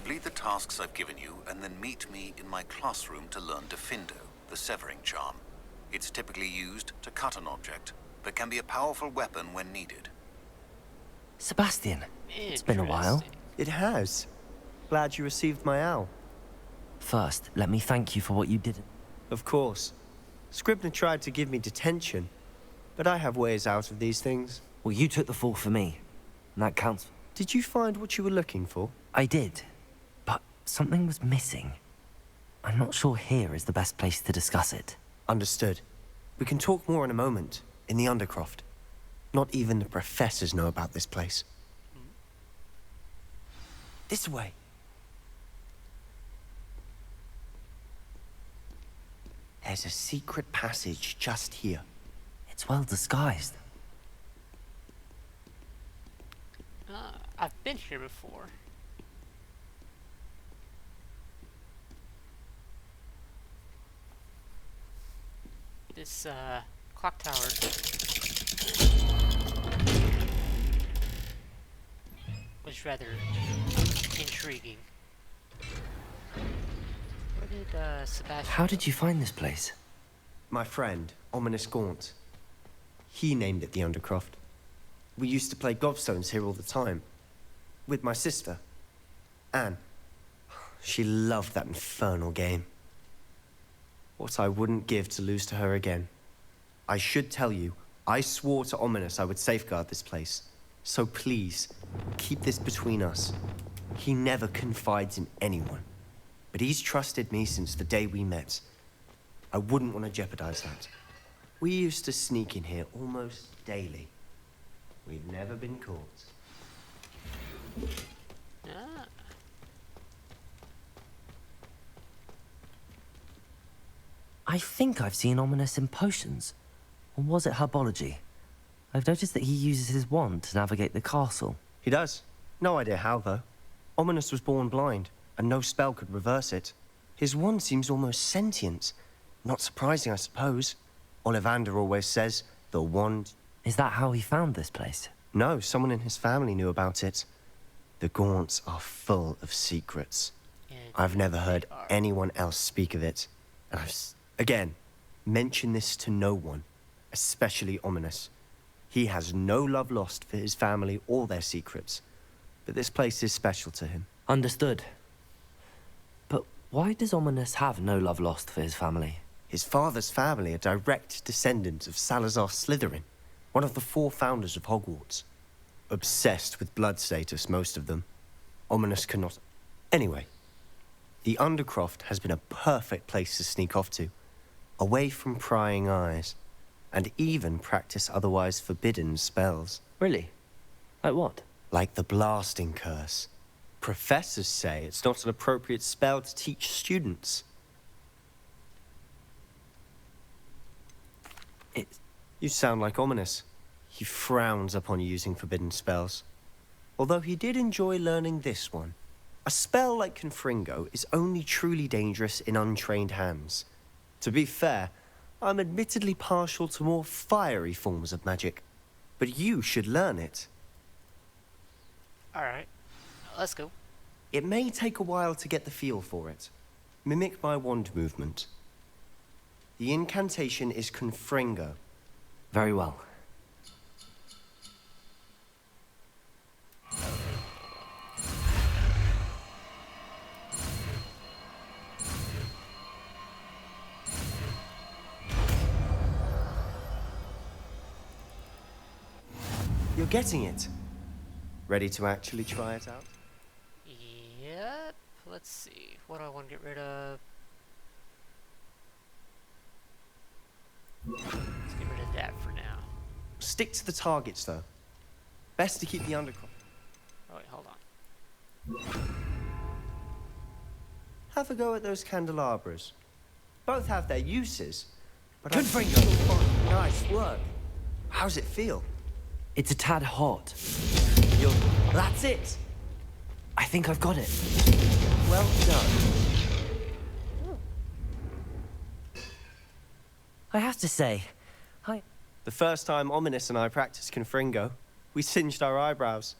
Complete the tasks I've given you, and then meet me in my classroom to learn Defindo, the severing charm. It's typically used to cut an object, but can be a powerful weapon when needed. Sebastian, it's been a while. It has. Glad you received my owl. First, let me thank you for what you did. Of course. Scribner tried to give me detention, but I have ways out of these things. Well, you took the fall for me, and that counts. Did you find what you were looking for? I did, but something was missing. I'm not sure here is the best place to discuss it. Understood. We can talk more in a moment, in the Undercroft. Not even the professors know about this place. This way. There's a secret passage just here. It's well disguised. I've been here before. This, clock tower was rather intriguing. Where did, Sebastian How did you find this place? My friend, Ominous Gaunt. He named it the Undercroft. We used to play gobstones here all the time. With my sister, Anne. She loved that infernal game. What I wouldn't give to lose to her again. I should tell you, I swore to Ominous I would safeguard this place. So please, keep this between us. He never confides in anyone. But he's trusted me since the day we met. I wouldn't want to jeopardize that. We used to sneak in here almost daily. We've never been caught. Ah. I think I've seen Ominous in potions. Or was it herbology? I've noticed that he uses his wand to navigate the castle. He does. No idea how, though. Ominous was born blind, and no spell could reverse it. His wand seems almost sentient. Not surprising, I suppose. Ollivander always says, the wand... Is that how he found this place? No, someone in his family knew about it. The Gaunts are full of secrets. I've never heard anyone else speak of it. And again, mention this to no one, especially Ominous. He has no love lost for his family or their secrets. But this place is special to him. Understood. But why does Ominous have no love lost for his family? His father's family are direct descendants of Salazar Slytherin, one of the 4 founders of Hogwarts. Obsessed with blood status, most of them. Ominous cannot... Anyway, the Undercroft has been a perfect place to sneak off to, away from prying eyes, and even practice otherwise forbidden spells. Really? Like what? Like the blasting curse. Professors say it's not an appropriate spell to teach students. You sound like Ominous. He frowns upon using forbidden spells. Although he did enjoy learning this one. A spell like Confringo is only truly dangerous in untrained hands. To be fair, I'm admittedly partial to more fiery forms of magic. But you should learn it. Alright, let's go. It may take a while to get the feel for it. Mimic my wand movement. The incantation is Confringo. Very well. You're getting it. Ready to actually try it out? Yep. Let's see. What do I want to get rid of? Let's get rid of that for now. Stick to the targets, though. Best to keep the Undercroft. Oh wait, hold on. Have a go at those candelabras. Both have their uses, but Confringo! Nice work. How's it feel? It's a tad hot. That's it. I think I've got it. Well done. I have to say, The first time Ominous and I practiced Confringo, we singed our eyebrows.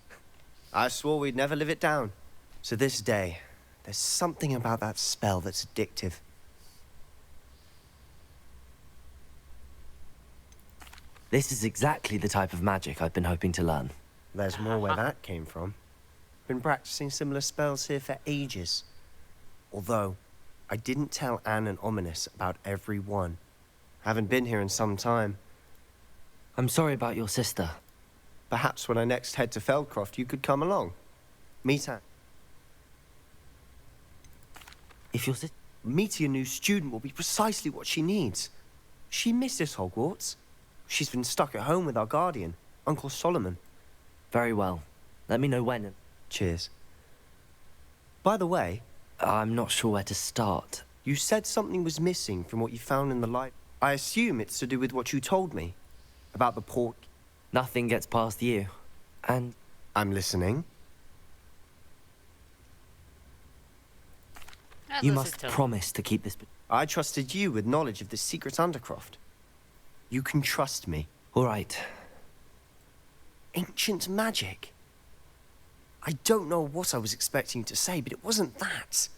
I swore we'd never live it down. So this day, There's something about that spell that's addictive. This is exactly the type of magic I've been hoping to learn. There's more where that came from. Been practicing similar spells here for ages. Although, I didn't tell Anne and Ominous about every one. Haven't been here in some time. I'm sorry about your sister. Perhaps when I next head to Feldcroft, you could come along. Meet Anne. If your sister... Meeting a new student will be precisely what she needs. She misses Hogwarts. She's been stuck at home with our guardian, Uncle Solomon. Very well. Let me know when. Cheers. By the way... I'm not sure where to start. You said something was missing from what you found in the light. I assume it's to do with what you told me. About the pork. Nothing gets past you. And... I'm listening. You must promise to keep this... I trusted you with knowledge of the secret Undercroft. You can trust me. All right. Ancient magic? I don't know what I was expecting you to say, but it wasn't that.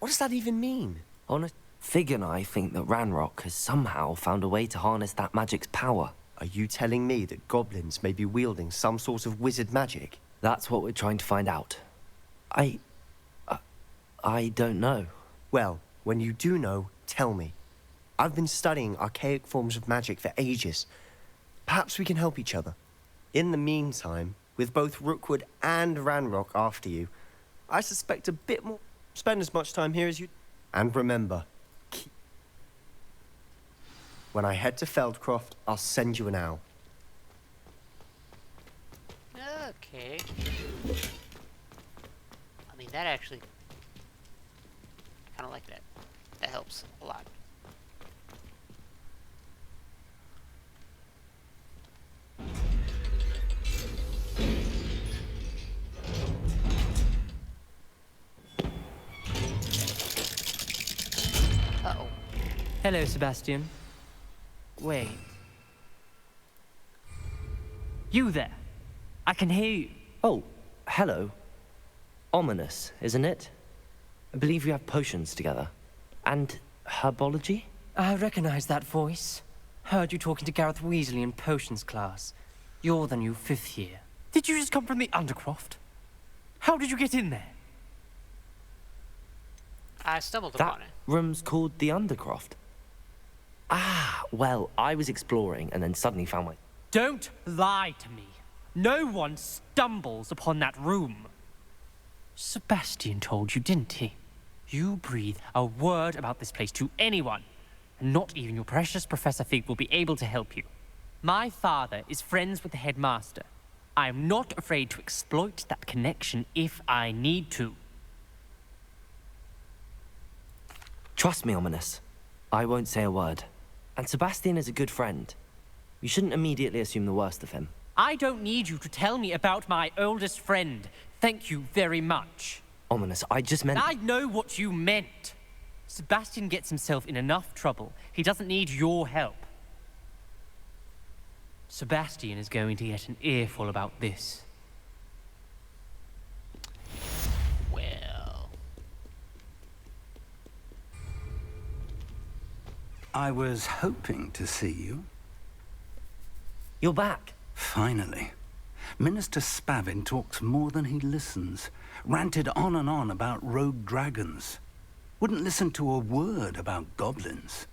What does that even mean? Honest, Fig and I think that Ranrock has somehow found a way to harness that magic's power. Are you telling me that goblins may be wielding some sort of wizard magic? That's what we're trying to find out. I don't know. Well, when you do know, tell me. I've been studying archaic forms of magic for ages. Perhaps we can help each other. In the meantime, with both Rookwood and Ranrock after you, I suspect a bit more. Spend as much time here as you... And remember, when I head to Feldcroft, I'll send you an owl. Okay. I mean, that actually... I kind of like that. That helps a lot. Uh-oh. Hello, Sebastian. Wait. You there? I can hear you. Oh, hello. Ominous, isn't it? I believe we have potions together. And herbology? I recognize that voice. Heard you talking to Gareth Weasley in potions class. You're the new 5th year. Did you just come from the Undercroft? How did you get in there? I stumbled That upon it. room's called the Undercroft. Ah, well, I was exploring and then suddenly found my... Don't lie to me. No one stumbles upon that room. Sebastian told you, didn't he? You breathe a word about this place to anyone, and not even your precious Professor Fig will be able to help you. My father is friends with the headmaster. I am not afraid to exploit that connection if I need to. Trust me, Ominous. I won't say a word. And Sebastian is a good friend. You shouldn't immediately assume the worst of him. I don't need you to tell me about my oldest friend. Thank you very much. Ominous, I just meant... I know what you meant. Sebastian gets himself in enough trouble. He doesn't need your help. Sebastian is going to get an earful about this. Well... I was hoping to see you. You're back. Finally. Minister Spavin talks more than he listens. Ranted on and on about rogue dragons. Wouldn't listen to a word about goblins.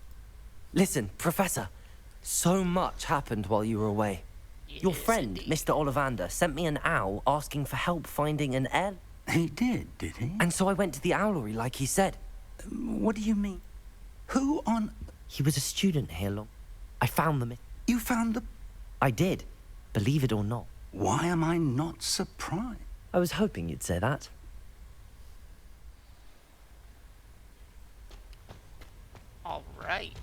Listen, Professor. So much happened while you were away. Your friend, indeed. Mr. Ollivander, sent me an owl asking for help finding an heir. He did he? And so I went to the owlery like he said. What do you mean? Who on... He was a student here long. I found them. You found the... I did. Believe it or not. Why am I not surprised? I was hoping you'd say that. Alright.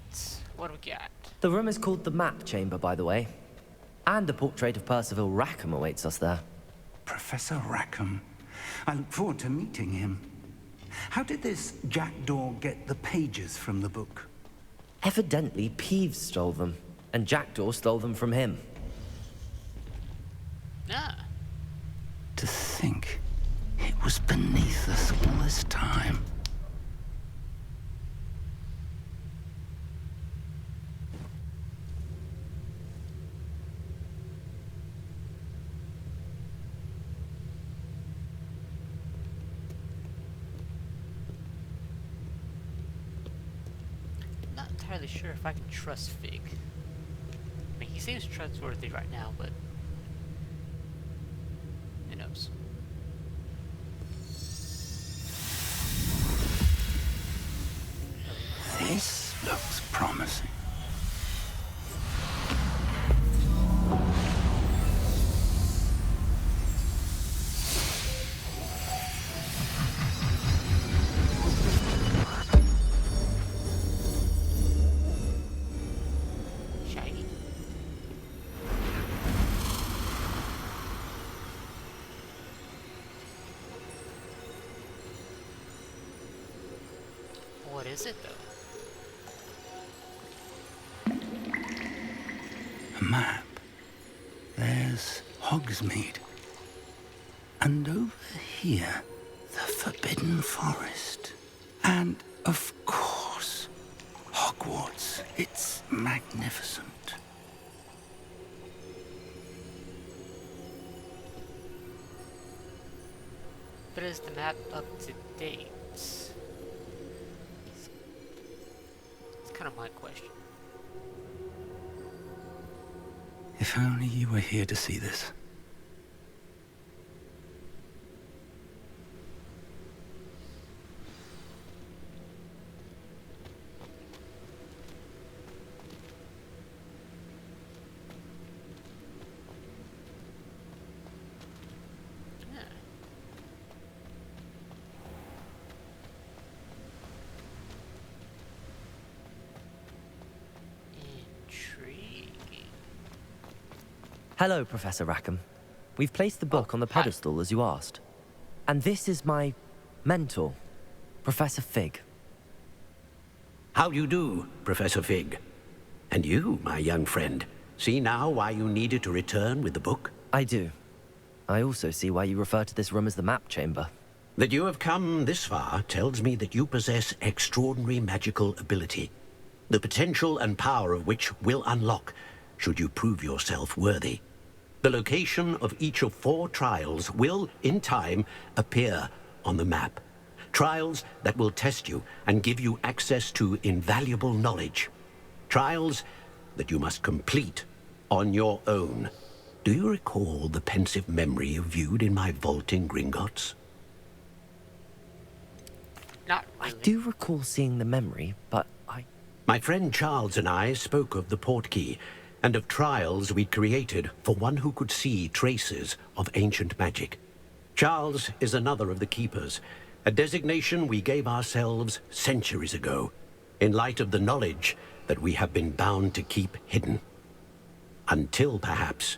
What do we got? The room is called the Map Chamber, by the way. And a portrait of Percival Rackham awaits us there. Professor Rackham. I look forward to meeting him. How did this jackdaw get the pages from the book? Evidently, Peeves stole them, and Jackdaw stole them from him. Ah. To think, it was beneath us all this time. Not entirely sure if I can trust Fig. I mean, he seems trustworthy right now, but who knows? This looks promising. Shiny. What is it, though? A map. There's Hogsmeade. And over here, the Forbidden Forest. And, of course, Hogwarts. It's magnificent. But is the map up to date? It's kind of my question. If only you were here to see this. Yeah. Intriguing. Hello, Professor Rackham. We've placed the book on the hi. pedestal as you asked. And this is my mentor, Professor Fig. How do you do, Professor Fig? And you, my young friend, see now why you needed to return with the book? I do. I also see why you refer to this room as the map chamber. That you have come this far tells me that you possess extraordinary magical ability, the potential and power of which will unlock should you prove yourself worthy. The location of each of 4 trials will, in time, appear on the map. Trials that will test you and give you access to invaluable knowledge. Trials that you must complete on your own. Do you recall the pensive memory you viewed in my vault in Gringotts? Not I really. do recall seeing the memory, but My friend Charles and I spoke of the portkey and of trials we'd created for one who could see traces of ancient magic. Charles is another of the keepers, a designation we gave ourselves centuries ago, in light of the knowledge that we have been bound to keep hidden. Until, perhaps,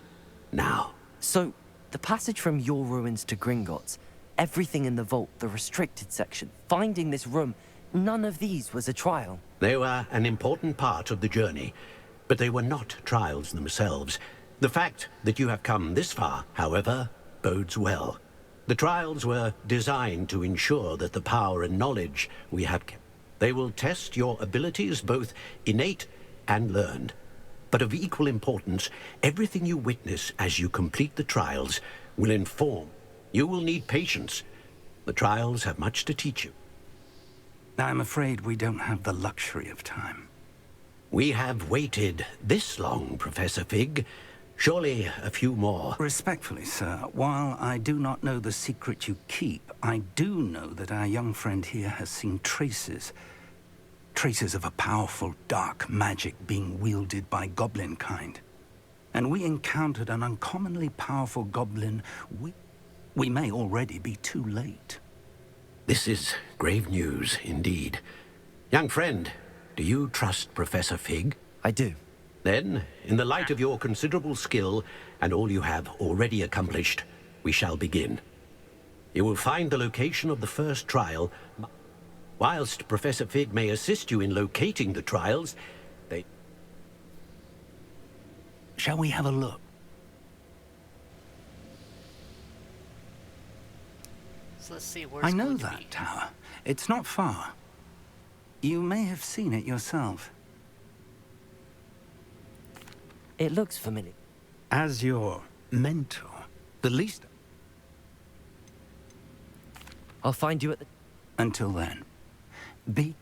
now. So, the passage from your ruins to Gringotts, everything in the vault, the restricted section, finding this room, none of these was a trial. They were an important part of the journey, but they were not trials themselves. The fact that you have come this far, however, bodes well. The trials were designed to ensure that the power and knowledge we have kept. They will test your abilities, both innate and learned. But of equal importance, everything you witness as you complete the trials will inform. You will need patience. The trials have much to teach you. I'm afraid we don't have the luxury of time. We have waited this long, Professor Fig. Surely a few more. Respectfully, sir, while I do not know the secret you keep, I do know that our young friend here has seen traces. Traces of a powerful dark magic being wielded by goblin kind. And we encountered an uncommonly powerful goblin. We may already be too late. This is grave news, indeed. Young friend, do you trust Professor Fig? I do. Then, in the light of your considerable skill and all you have already accomplished, we shall begin. You will find the location of the first trial. Whilst Professor Fig may assist you in locating the trials, they... Shall we have a look? So let's see where I it's know going to that be. tower. It's not far. You may have seen it yourself. It looks familiar. As your mentor, the least... I'll find you at the... Until then, be...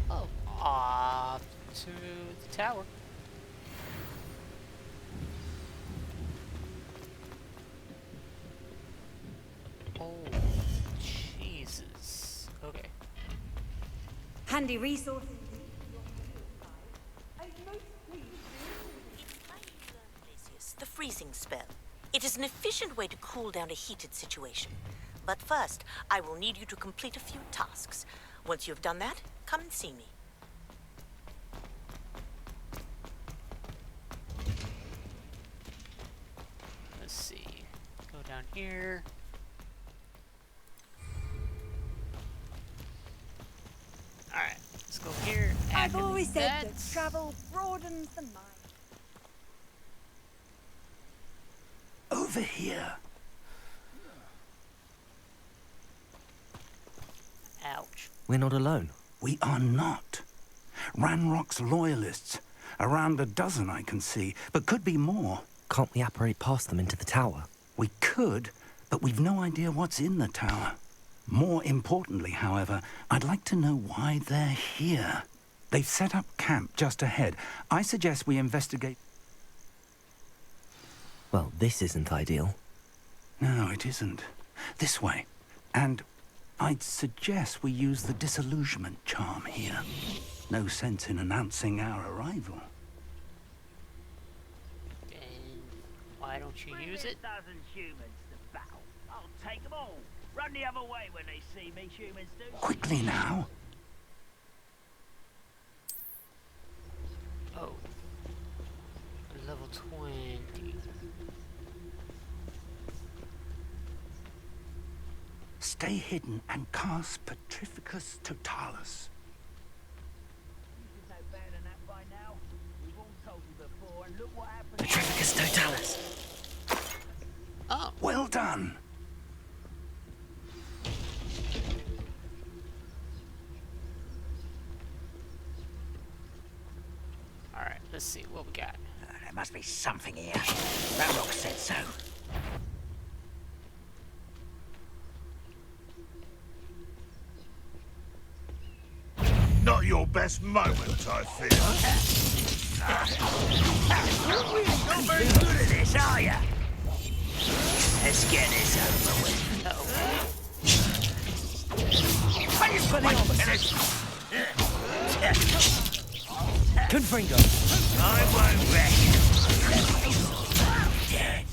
Oh, off to the tower. Oh, Jesus. Okay. Handy resources. The freezing spell. It is an efficient way to cool down a heated situation. But first, I will need you to complete a few tasks. Once you've done that, come and see me. Let's see. Go down here. Alright, let's go here. I've always said that that travel broadens the mind. Over here. Ouch. We're not alone. We are not. Ranrock's loyalists. Around a dozen I can see, but could be more. Can't we apparate past them into the tower? We could, but we've no idea what's in the tower. More importantly, however, I'd like to know why they're here. They've set up camp just ahead. I suggest we investigate... Well, this isn't ideal. No, it isn't. This way. And I'd suggest we use the disillusionment charm here. No sense in announcing our arrival. And why don't you use it? 1,000 humans to battle. I'll take them all. Run the other way when they see me, humans do. Quickly now. Oh. Level 20. Stay hidden and cast Petrificus Totalis. You should know better than that by now. We've all told you before, and look what happened. Petrificus Totalis. Oh. Well done. Alright, let's see what we got. There must be something here. Ranrock said so. Not your best moment, I fear. You're really not very good at this, are you? Let's get this over with. Confringo. I won't rest. Dead.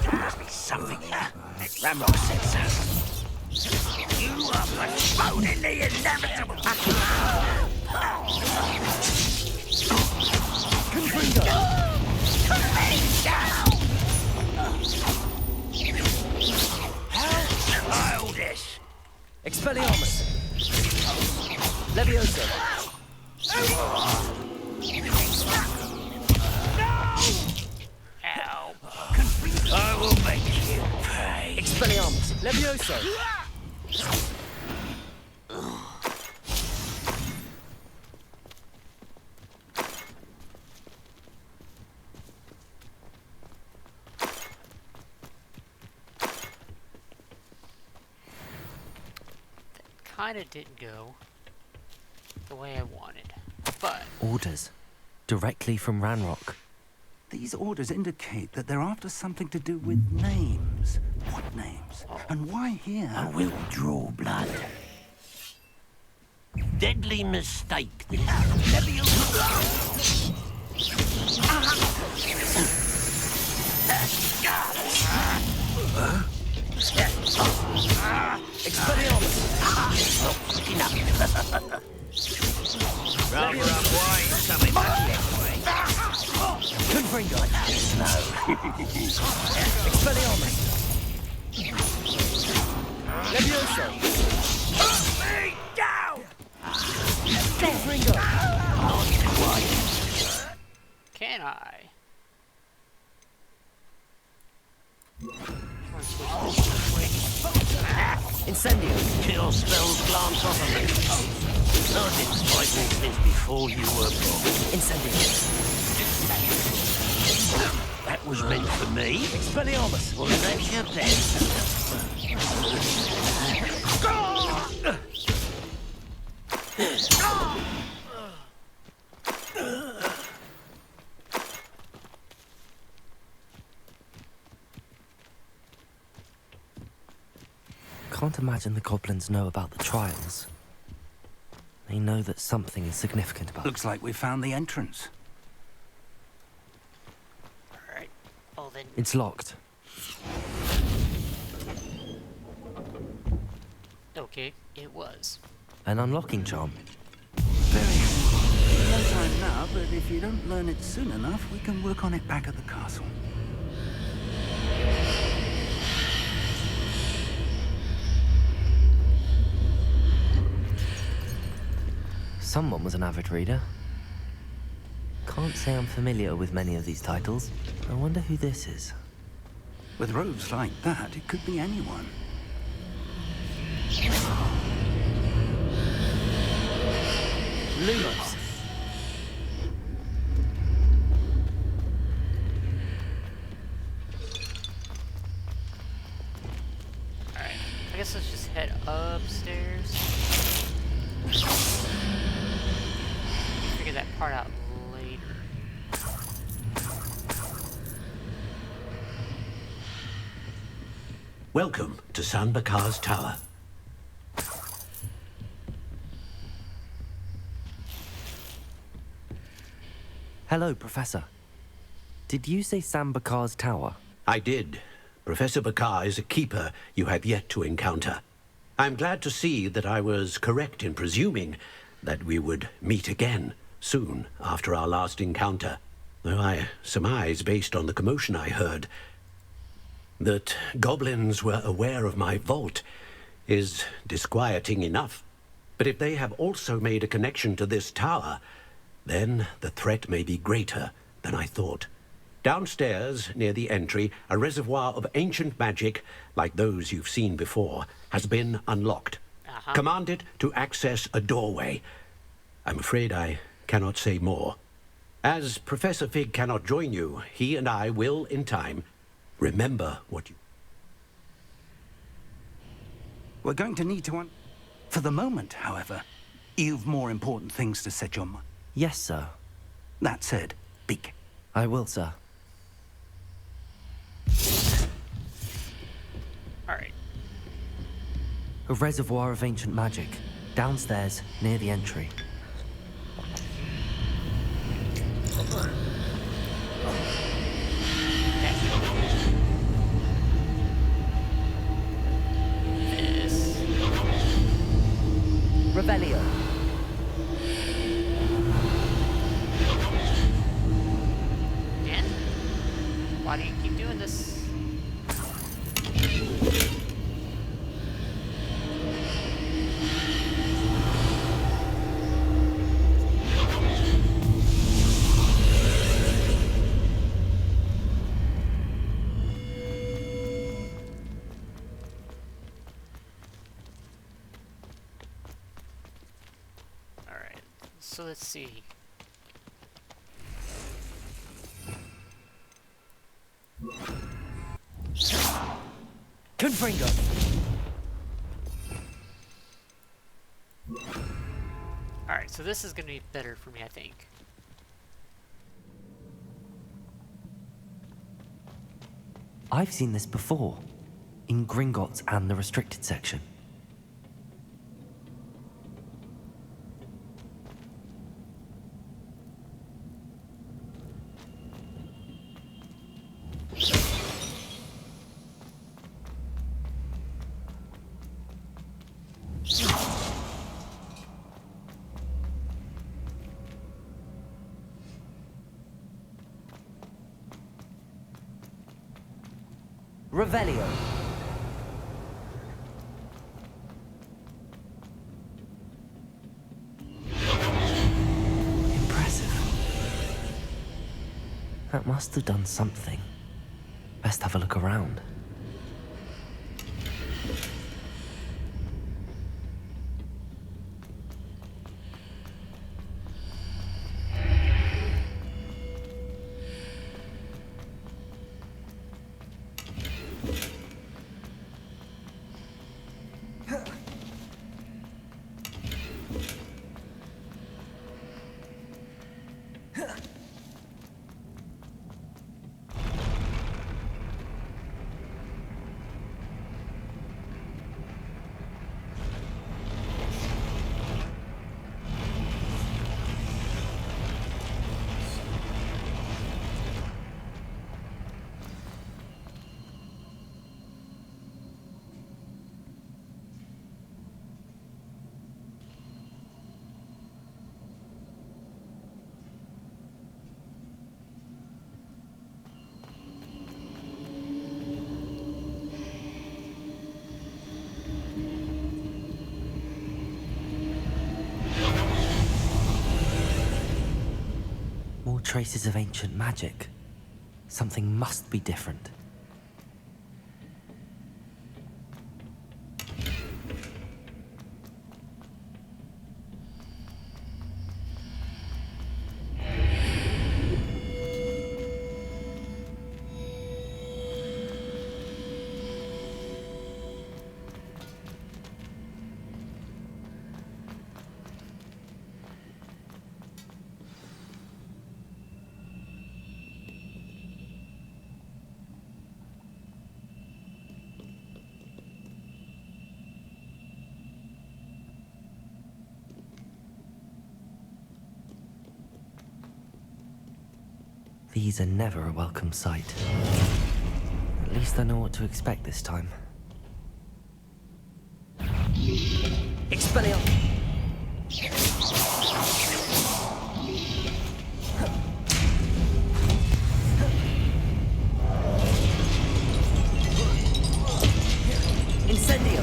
There must be something here. Ranrock said so. You are postponing the inevitable. Confringo. How childish. Expelliarmus. Levioso. Ow. I will make you pay. Expelliarmus. Levioso. Kinda didn't go the way I wanted. But Orders. Directly from Ranrock. These orders indicate that they're after something to do with names. What names? And why here? I will draw blood. Deadly mistake, this. Expelliarmus. Rather unwind something anyway. Confringo. Expelliarmus. Levioso. Me down! Confringo. can I? years before you were born. Incendiary. That was meant for me. Expelliarmus. Was that your Can't imagine the goblins know about the trials. They know that something is significant about Looks like we found the entrance. Alright. Well then. It's locked. Okay, it was. An unlocking charm. Very no time now, but if you don't learn it soon enough, we can work on it back at the castle. Someone was an avid reader. Can't say I'm familiar with many of these titles. I wonder who this is. With robes like that, it could be anyone. Lumos. Alright. I guess let's just head upstairs. Figure that part out later. Welcome to San Bakar's Tower. Hello, Professor. Did you say Sam Bakar's tower? I did. Professor Bakar is a keeper you have yet to encounter. I'm glad to see that I was correct in presuming that we would meet again soon after our last encounter, though I surmise, based on the commotion I heard, that goblins were aware of my vault is disquieting enough. But if they have also made a connection to this tower, then the threat may be greater than I thought. Downstairs, near the entry, a reservoir of ancient magic, like those you've seen before, has been unlocked. Commanded to access a doorway. I'm afraid I cannot say more. As Professor Fig cannot join you, he and I will, in time, remember what you... We're going to need to For the moment, however, you've more important things to set your mind. Yes, sir. That said, speak. I will, sir. Alright. A reservoir of ancient magic. Downstairs, near the entry. This. Revelio. Again? Why do you keep doing this? Alright, so let's see. Confringo. Alright, so this is gonna be better for me, I think. I've seen this before. In Gringotts and the restricted section. Revelio. Impressive. That must have done something. Best have a look around. traces of ancient magic. Something must be different. These are never a welcome sight. At least I know what to expect this time. Expelliarmus! Incendio!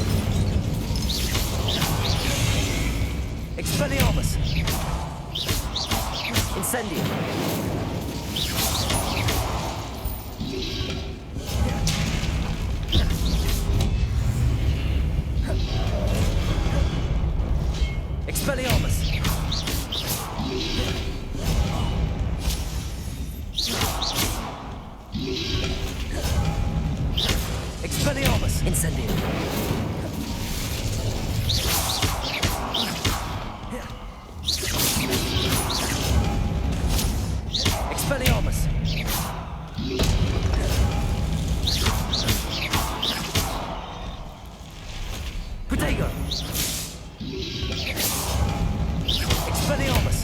Expelliarmus! Incendio! Expelliarmus! Expelliarmus! Incendio! Expelliarmus! Protego! Expelliarmus!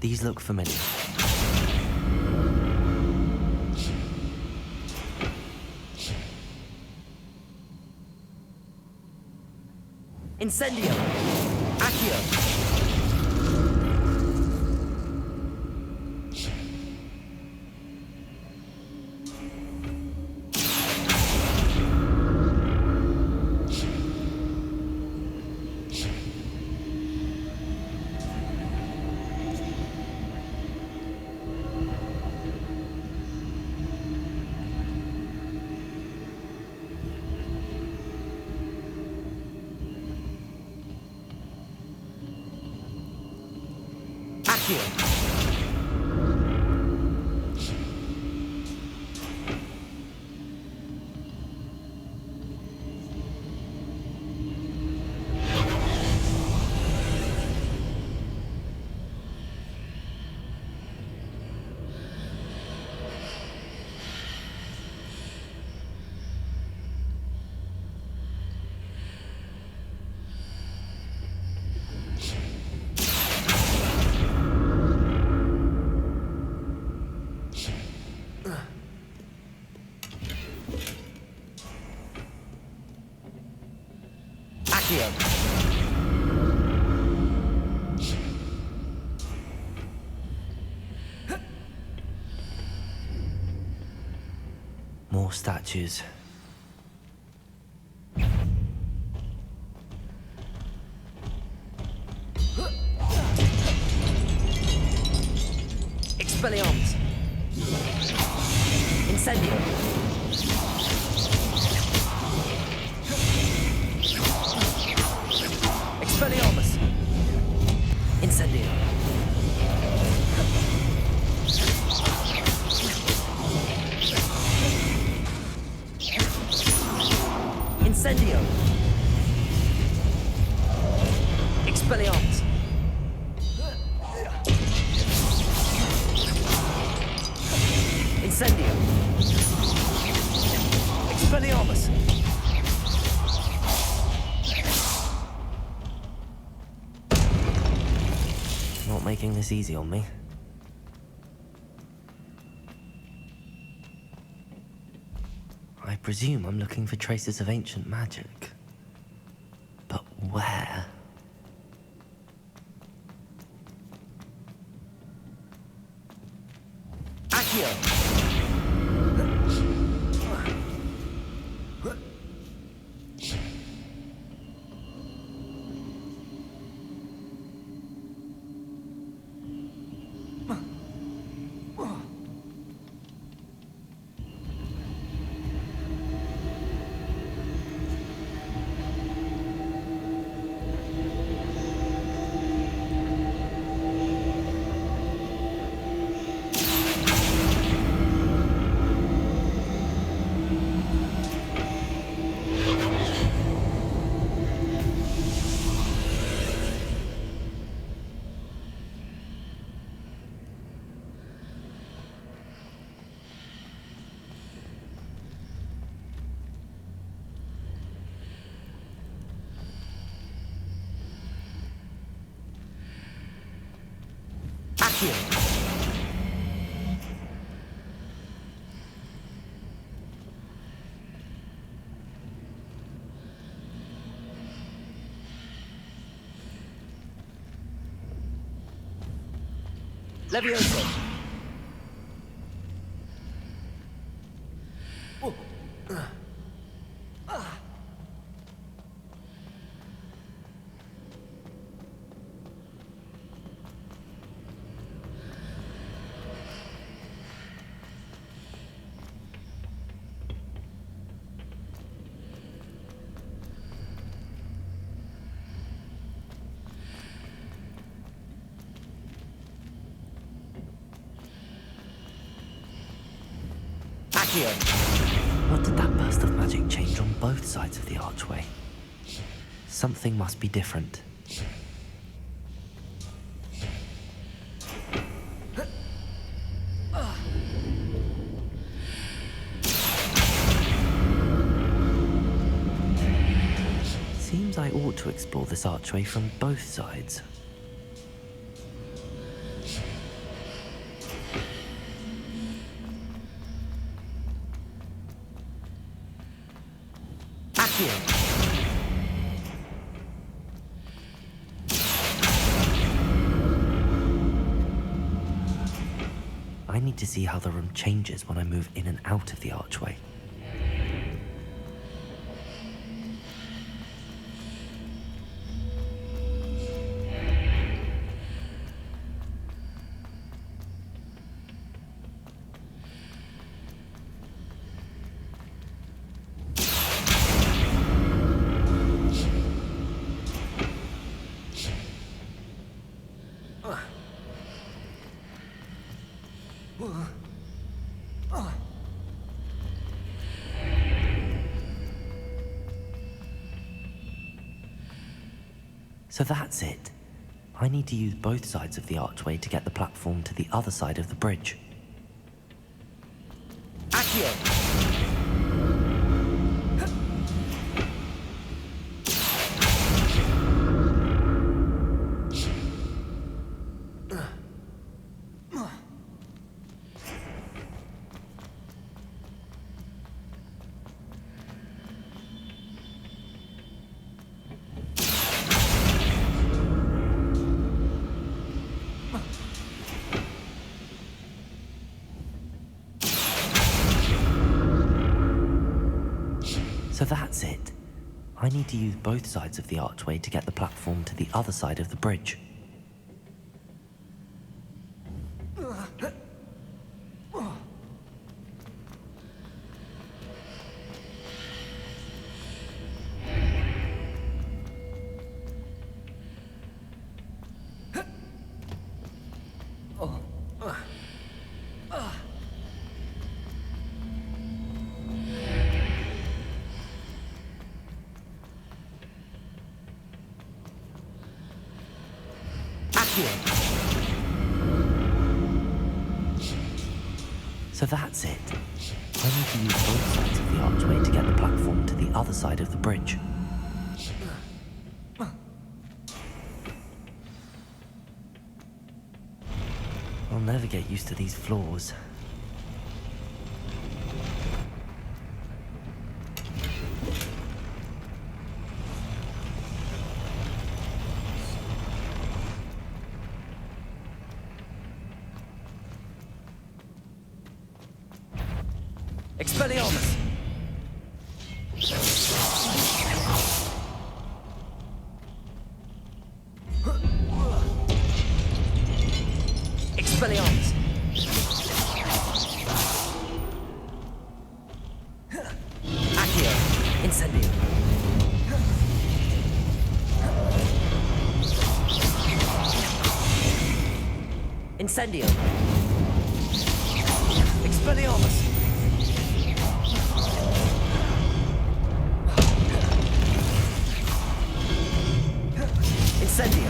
These look familiar. Incendio! Accio! Accio! More statues. Expelliarmus! Incendio! Expelliarmus! Incendio! Incendio! Expelliarmus! Incendio! Expelliarmus! Not making this easy on me. I presume I'm looking for traces of ancient magic. But where? Levioso! What did that burst of magic change on both sides of the archway? Something must be different. Seems I ought to explore this archway from both sides. I need to see how the room changes when I move in and out of the archway. So that's it. I need to use both sides of the archway to get the platform to the other side of the bridge. So that's it. I need to use both sides of the archway to get the platform to the other side of the bridge. So that's it. I need to use both sides of the archway to get the platform to the other side of the bridge. I'll never get used to these floors. Expelliarmus! Expelliarmus! Accio! Incendio! Incendio! Expelliarmus! Incendio!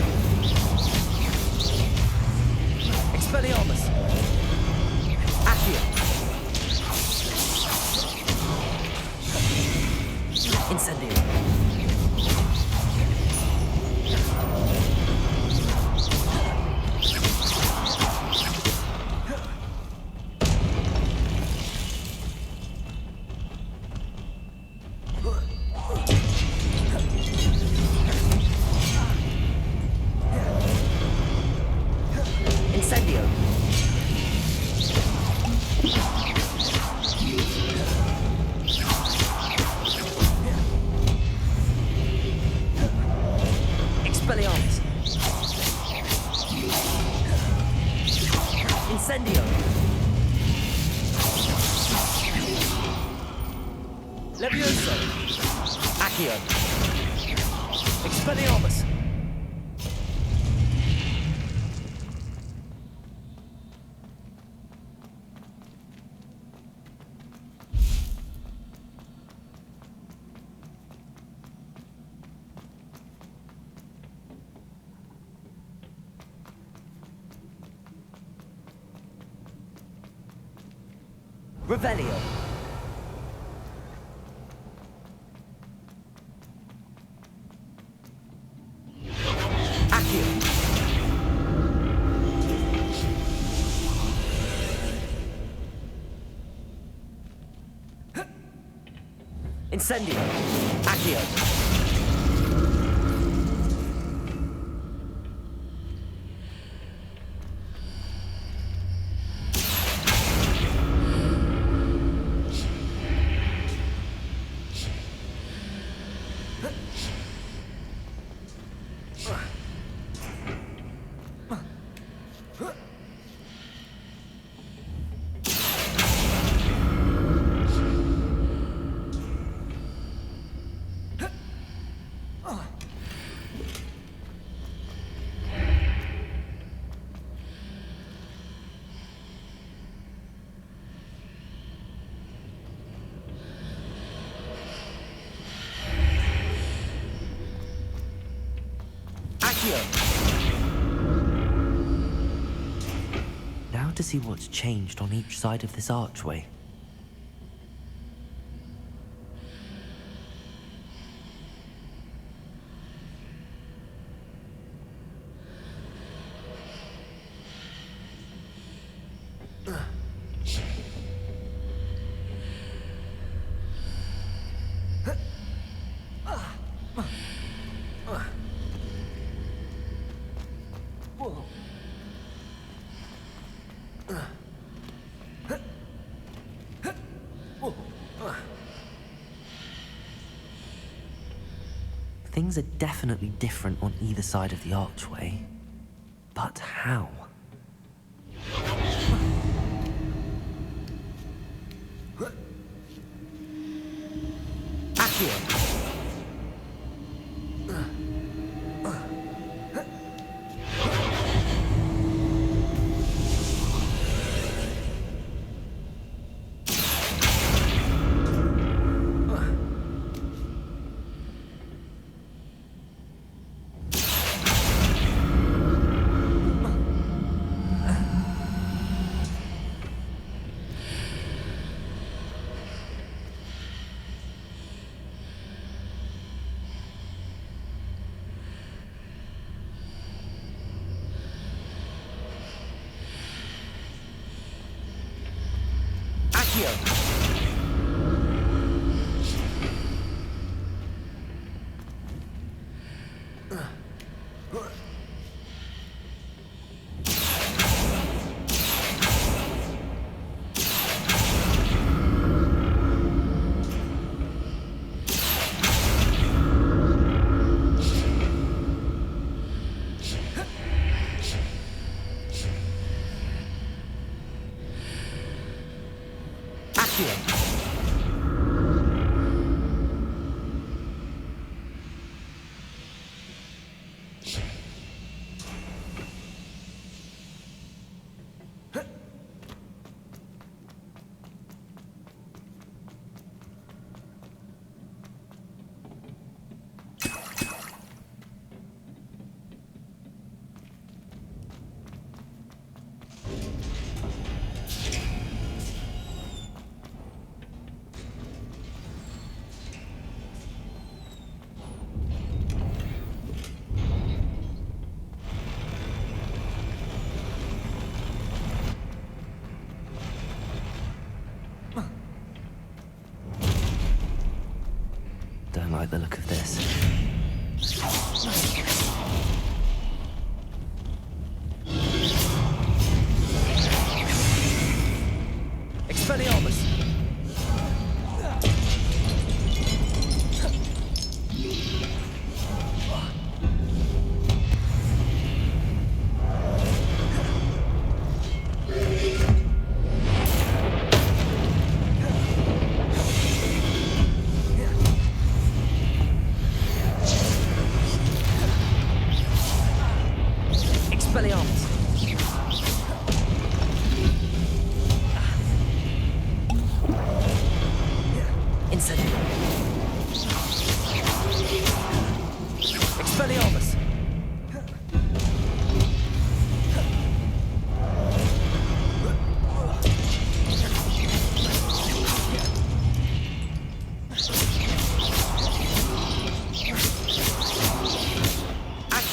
Expelliarmus! Accio! Incendio! Incendio! Expelliarmus! Incendio! Levioso! Accio! Expelliarmus! Revelio! Accio! Incendio! Accio! Now to see what's changed on each side of this archway. Things are definitely different on either side of the archway. But how? Accio!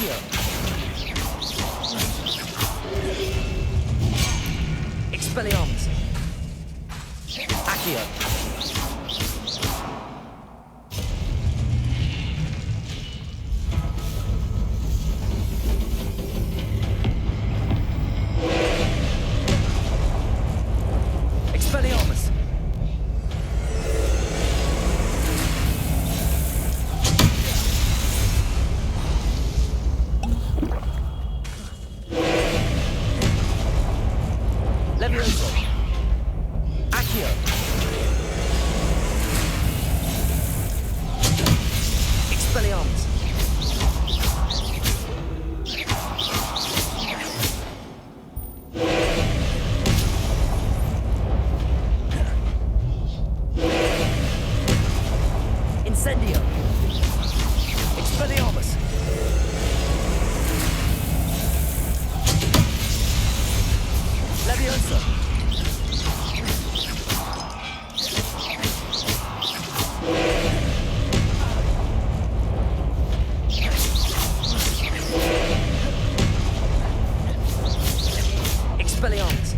Accio. Expelliarmus. Accio. Expelliarmus. Levioso. Accio. Expelliarmus. Incendio. Expelliarmus. Levioso. Expelliarmus.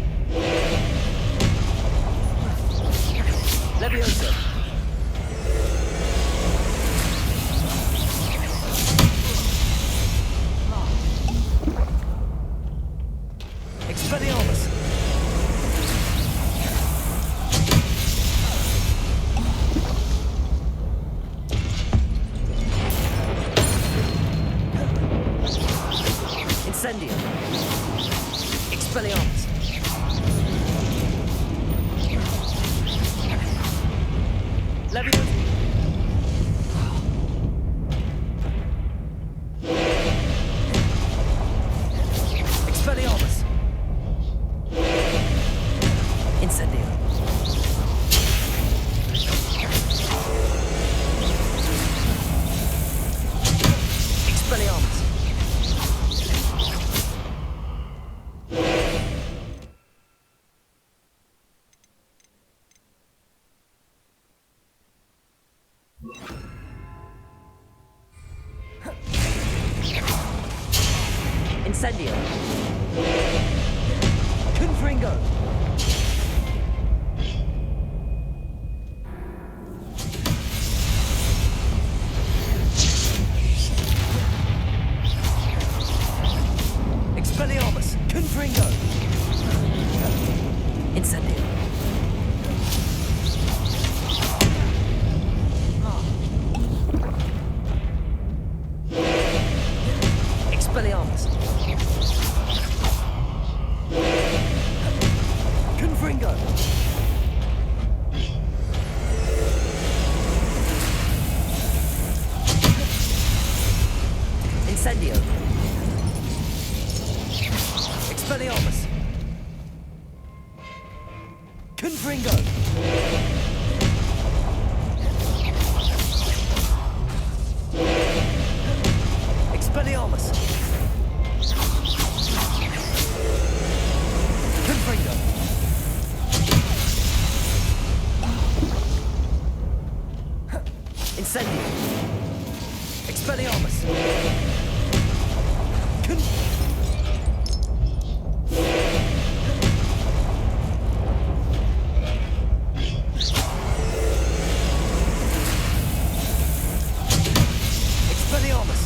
Levioso. Expelliarmus. Incendio. Expelliarmus. Levioso. Expelliarmus. Incendio. Expelliarmus. Incendio. Confringo. Expelliarmus. Confringo. Incendio. Expelliarmus. Confringo. Incendio. Expelliarmus. Confringo. Expelliarmus. Confringo. Incendio. Expelliarmus. Expelliarmus.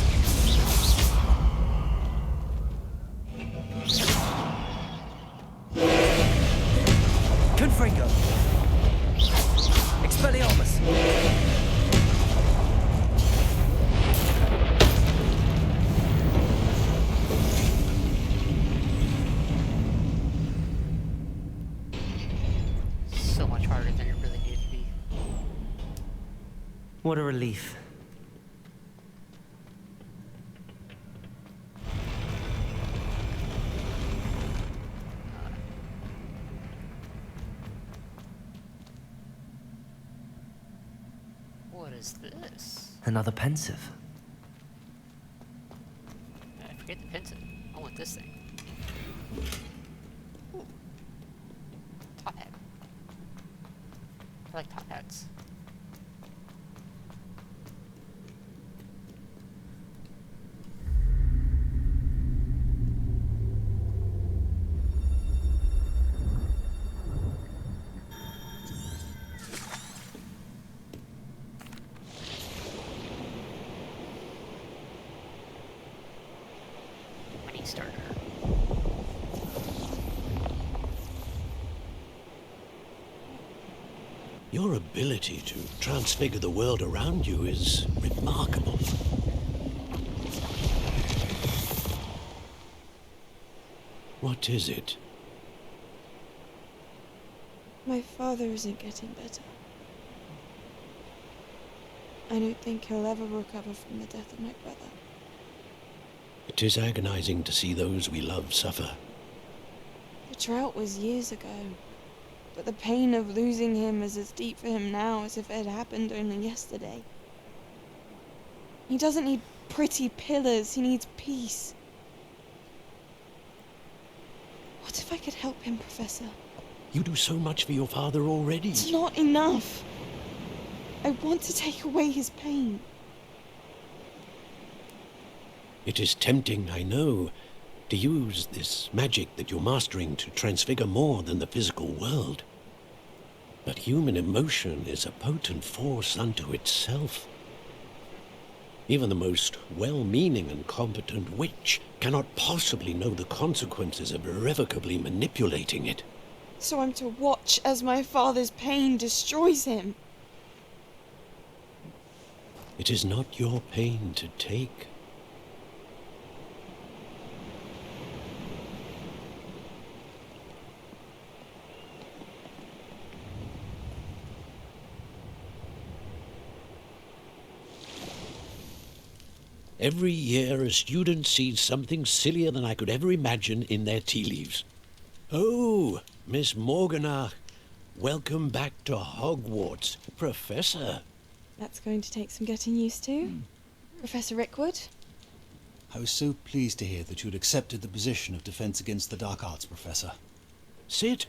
Confringo. Expelliarmus. So much harder than it really needed to be. What a relief. What is this? Another pensive. Forget the pensive. I want this thing. Ooh. Top hat. I like top hats. starter. Your ability to transfigure the world around you is remarkable. What is it? My father isn't getting better. I don't think he'll ever recover from the death of my brother. It is agonizing to see those we love suffer. The drought was years ago, but the pain of losing him is as deep for him now as if it had happened only yesterday. He doesn't need pretty pillars, he needs peace. What if I could help him, Professor? You do so much for your father already. It's not enough. I want to take away his pain. It is tempting, I know, to use this magic that you're mastering to transfigure more than the physical world. But human emotion is a potent force unto itself. Even the most well-meaning and competent witch cannot possibly know the consequences of irrevocably manipulating it. So I'm to watch as my father's pain destroys him. It is not your pain to take. Every year a student sees something sillier than I could ever imagine in their tea leaves. Oh, Miss Morganach, welcome back to Hogwarts, Professor. That's going to take some getting used to. Professor Rickwood? I was so pleased to hear that you had accepted the position of Defense Against the Dark Arts, Professor. Sit,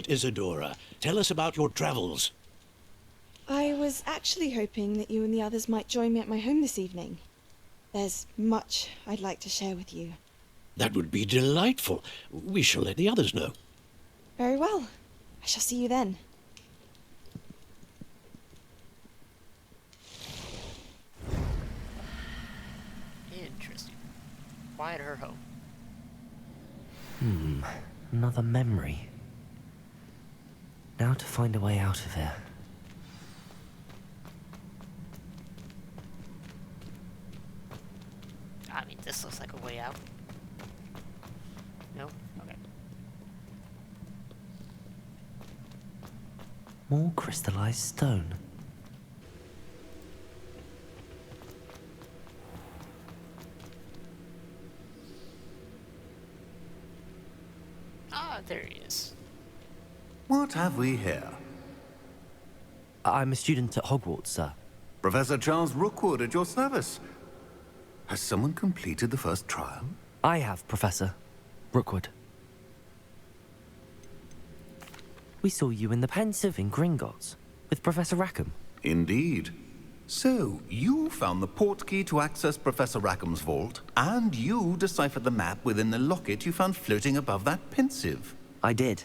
Isadora. Tell us about your travels. I was actually hoping that you and the others might join me at my home this evening. There's much I'd like to share with you. That would be delightful. We shall let the others know. Very well. I shall see you then. Interesting. Why at her home? Another memory. Now to find a way out of here. I mean, this looks like a way out. No? Okay. More crystallized stone. Ah, there he is. What have we here? I'm a student at Hogwarts, sir. Professor Charles Rookwood at your service. Has someone completed the first trial? I have, Professor Rookwood. We saw you in the Pensive in Gringotts with Professor Rackham. Indeed. So, you found the portkey to access Professor Rackham's vault, and you deciphered the map within the locket you found floating above that Pensive. I did.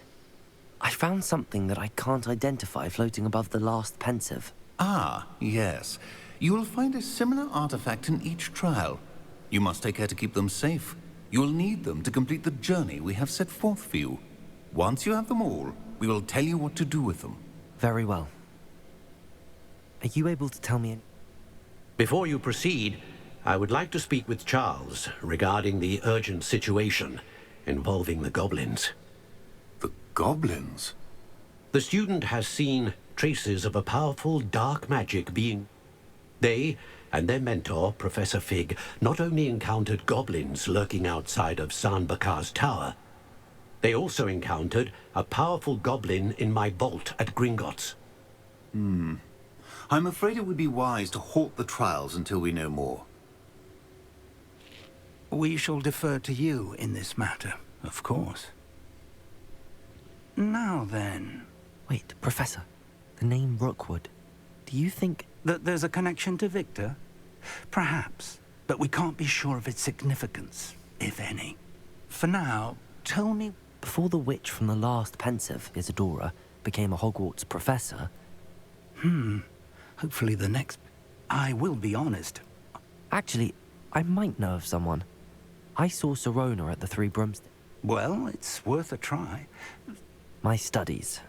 I found something that I can't identify floating above the last Pensive. Ah, yes. You will find a similar artifact in each trial. You must take care to keep them safe. You will need them to complete the journey we have set forth for you. Once you have them all, we will tell you what to do with them. Very well. Are you able to tell me? Before you proceed, I would like to speak with Charles regarding the urgent situation involving the goblins. The goblins? The student has seen traces of a powerful dark magic being... They and their mentor, Professor Fig, not only encountered goblins lurking outside of San Bakar's tower, they also encountered a powerful goblin in my vault at Gringotts. I'm afraid it would be wise to halt the trials until we know more. We shall defer to you in this matter, of course. Now then... Wait, Professor. The name Rookwood. Do you think... that there's a connection to Victor? Perhaps, but we can't be sure of its significance, if any. For now, tell me... Before the witch from the last Pensive, Isadora, became a Hogwarts professor... Hopefully the next... I will be honest. Actually, I might know of someone. I saw Sirona at the Three Broomsticks. Well, it's worth a try. My studies.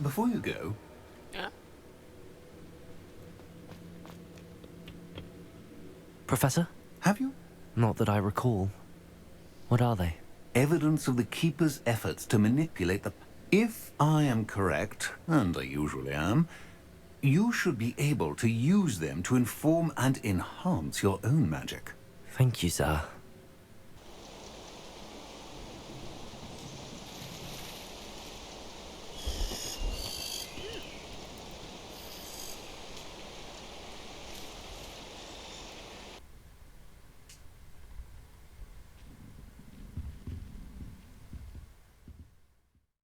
Before you go... Yeah? Professor? Have you? Not that I recall. What are they? Evidence of the Keeper's efforts to manipulate the... If I am correct, and I usually am, you should be able to use them to inform and enhance your own magic. Thank you, sir.